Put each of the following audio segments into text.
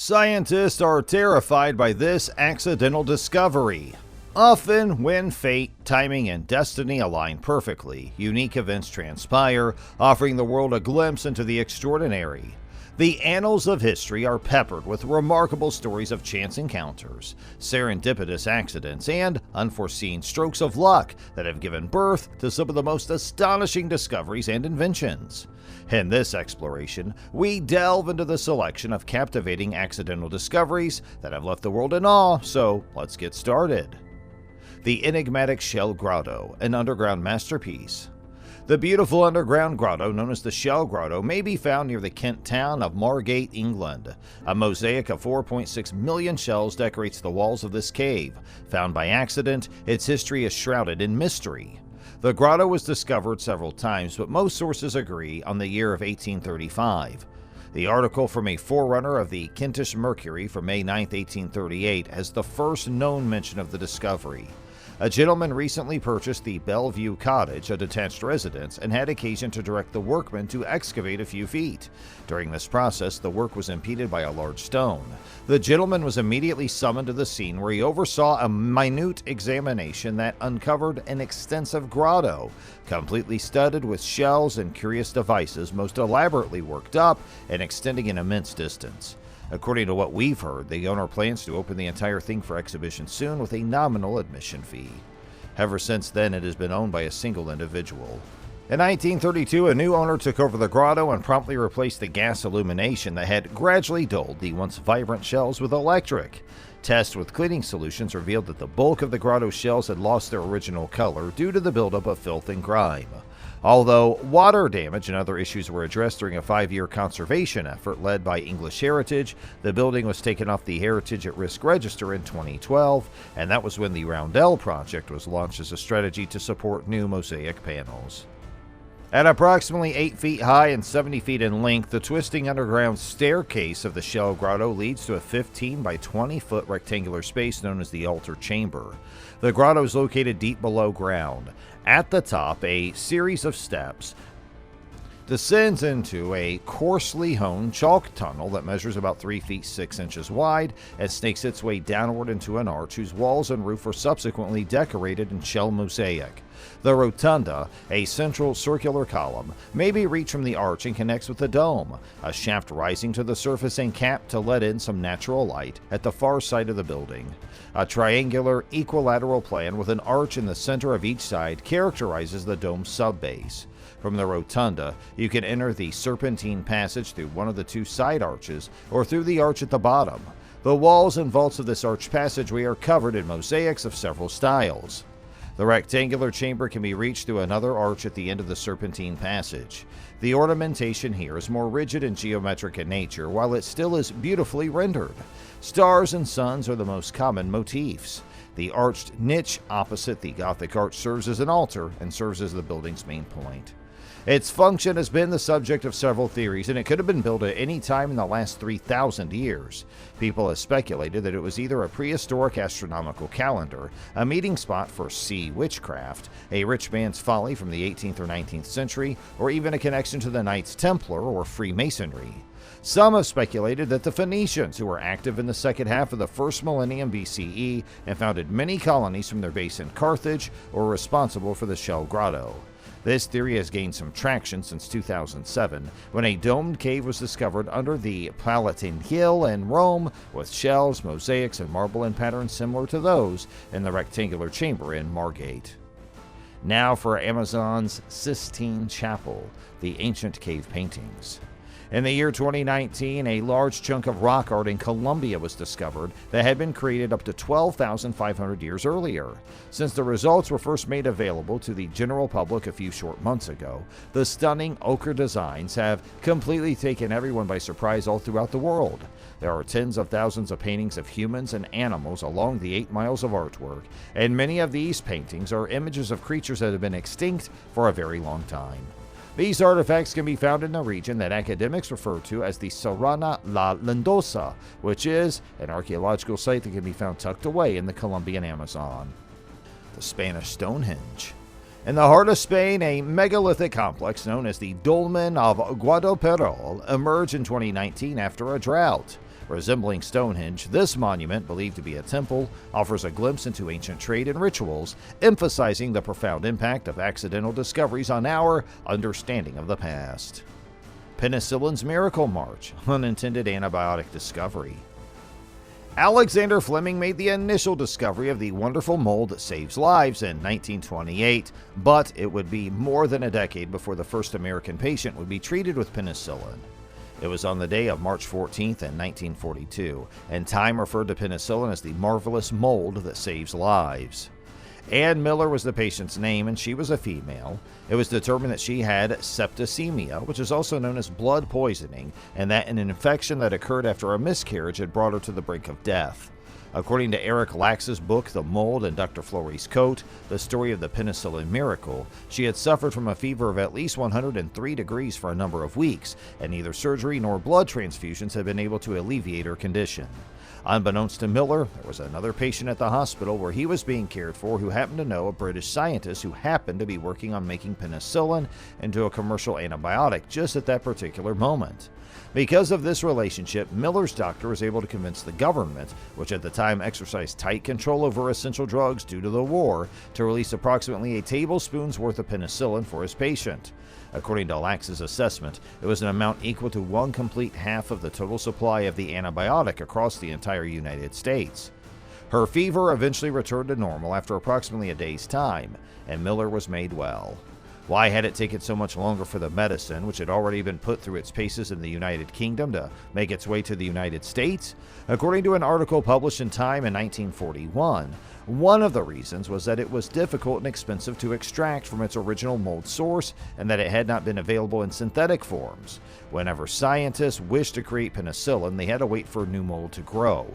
Scientists are terrified by this accidental discovery. Often, when fate, timing, and destiny align perfectly, unique events transpire, offering the world a glimpse into the extraordinary. The annals of history are peppered with remarkable stories of chance encounters, serendipitous accidents, and unforeseen strokes of luck that have given birth to some of the most astonishing discoveries and inventions. In this exploration, we delve into the selection of captivating accidental discoveries that have left the world in awe, so let's get started. The enigmatic Shell Grotto, an underground masterpiece. The beautiful underground grotto known as the Shell Grotto may be found near the Kent town of Margate, England. A mosaic of 4.6 million shells decorates the walls of this cave. Found by accident, its history is shrouded in mystery. The grotto was discovered several times, but most sources agree on the year of 1835. The article from a forerunner of the Kentish Mercury from May 9, 1838 has the first known mention of the discovery. A gentleman recently purchased the Bellevue Cottage, a detached residence, and had occasion to direct the workmen to excavate a few feet. During this process, the work was impeded by a large stone. The gentleman was immediately summoned to the scene, where he oversaw a minute examination that uncovered an extensive grotto, completely studded with shells and curious devices, most elaborately worked up and extending an immense distance. According to what we've heard, the owner plans to open the entire thing for exhibition soon with a nominal admission fee. Ever since then, it has been owned by a single individual. In 1932, a new owner took over the grotto and promptly replaced the gas illumination that had gradually dulled the once vibrant shells with electric. Tests with cleaning solutions revealed that the bulk of the grotto shells had lost their original color due to the buildup of filth and grime. Although water damage and other issues were addressed during a 5-year conservation effort led by English Heritage, the building was taken off the Heritage at Risk Register in 2012, and that was when the Roundel project was launched as a strategy to support new mosaic panels. At approximately 8 feet high and 70 feet in length, the twisting underground staircase of the Shell Grotto leads to a 15 by 20 foot rectangular space known as the altar chamber. The grotto is located deep below ground. At the top, a series of steps descends into a coarsely honed chalk tunnel that measures about 3 feet 6 inches wide and snakes its way downward into an arch whose walls and roof were subsequently decorated in shell mosaic. The rotunda, a central circular column, may be reached from the arch and connects with the dome, a shaft rising to the surface and capped to let in some natural light at the far side of the building. A triangular, equilateral plan with an arch in the center of each side characterizes the dome's subbase. From the rotunda, you can enter the serpentine passage through one of the two side arches or through the arch at the bottom. The walls and vaults of this arched passageway are covered in mosaics of several styles. The rectangular chamber can be reached through another arch at the end of the serpentine passage. The ornamentation here is more rigid and geometric in nature, while it still is beautifully rendered. Stars and suns are the most common motifs. The arched niche opposite the Gothic arch serves as an altar and serves as the building's main point. Its function has been the subject of several theories, and it could have been built at any time in the last 3,000 years. People have speculated that it was either a prehistoric astronomical calendar, a meeting spot for sea witchcraft, a rich man's folly from the 18th or 19th century, or even a connection to the Knights Templar or Freemasonry. Some have speculated that the Phoenicians, who were active in the second half of the first millennium BCE and founded many colonies from their base in Carthage, were responsible for the Shell Grotto. This theory has gained some traction since 2007, when a domed cave was discovered under the Palatine Hill in Rome, with shells, mosaics, and marble in patterns similar to those in the rectangular chamber in Margate. Now for Amazon's Sistine Chapel, the ancient cave paintings. In the year 2019, a large chunk of rock art in Colombia was discovered that had been created up to 12,500 years earlier. Since the results were first made available to the general public a few short months ago, the stunning ochre designs have completely taken everyone by surprise all throughout the world. There are tens of thousands of paintings of humans and animals along the 8 miles of artwork, and many of these paintings are images of creatures that have been extinct for a very long time. These artifacts can be found in a region that academics refer to as the Serrana La Lindosa, which is an archaeological site that can be found tucked away in the Colombian Amazon. The Spanish Stonehenge. In the heart of Spain, a megalithic complex known as the Dolmen of Guadalperol emerged in 2019 after a drought. Resembling Stonehenge, this monument, believed to be a temple, offers a glimpse into ancient trade and rituals, emphasizing the profound impact of accidental discoveries on our understanding of the past. Penicillin's Miracle March, Unintended Antibiotic Discovery. Alexander Fleming made the initial discovery of the wonderful mold that saves lives in 1928, but it would be more than a decade before the first American patient would be treated with penicillin. It was on the day of March 14th in 1942, and Time referred to penicillin as the marvelous mold that saves lives. Ann Miller was the patient's name, and she was a female. It was determined that she had septicemia, which is also known as blood poisoning, and that an infection that occurred after a miscarriage had brought her to the brink of death. According to Eric Lax's book, The Mold and Dr. Florey's Coat, The Story of the Penicillin Miracle, she had suffered from a fever of at least 103 degrees for a number of weeks, and neither surgery nor blood transfusions had been able to alleviate her condition. Unbeknownst to Miller, there was another patient at the hospital where he was being cared for who happened to know a British scientist who happened to be working on making penicillin into a commercial antibiotic just at that particular moment. Because of this relationship, Miller's doctor was able to convince the government, which at the time exercised tight control over essential drugs due to the war, to release approximately a tablespoon's worth of penicillin for his patient. According to Lax's assessment, it was an amount equal to one complete half of the total supply of the antibiotic across the entire United States. Her fever eventually returned to normal after approximately a day's time, and Miller was made well. Why had it taken so much longer for the medicine, which had already been put through its paces in the United Kingdom, to make its way to the United States? According to an article published in Time in 1941, one of the reasons was that it was difficult and expensive to extract from its original mold source, and that it had not been available in synthetic forms. Whenever scientists wished to create penicillin, they had to wait for new mold to grow.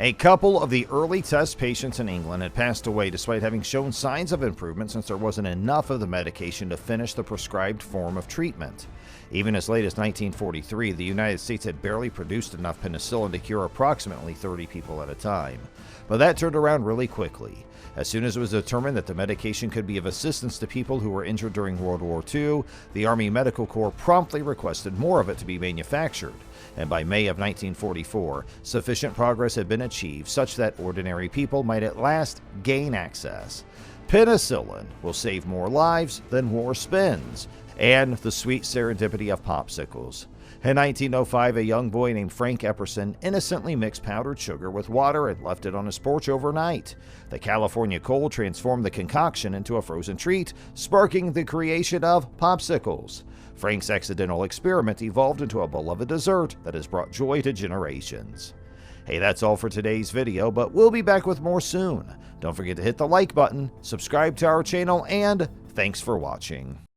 A couple of the early test patients in England had passed away despite having shown signs of improvement, since there wasn't enough of the medication to finish the prescribed form of treatment. Even as late as 1943, the United States had barely produced enough penicillin to cure approximately 30 people at a time. But that turned around really quickly. As soon as it was determined that the medication could be of assistance to people who were injured during World War II, the Army Medical Corps promptly requested more of it to be manufactured. And by May of 1944, sufficient progress had been achieved such that ordinary people might at last gain access. Penicillin will save more lives than war spends, and the sweet serendipity of popsicles. In 1905, a young boy named Frank Epperson innocently mixed powdered sugar with water and left it on his porch overnight. The California cold transformed the concoction into a frozen treat, sparking the creation of popsicles. Frank's accidental experiment evolved into a beloved dessert that has brought joy to generations. Hey, that's all for today's video, but we'll be back with more soon. Don't forget to hit the like button, subscribe to our channel, and thanks for watching.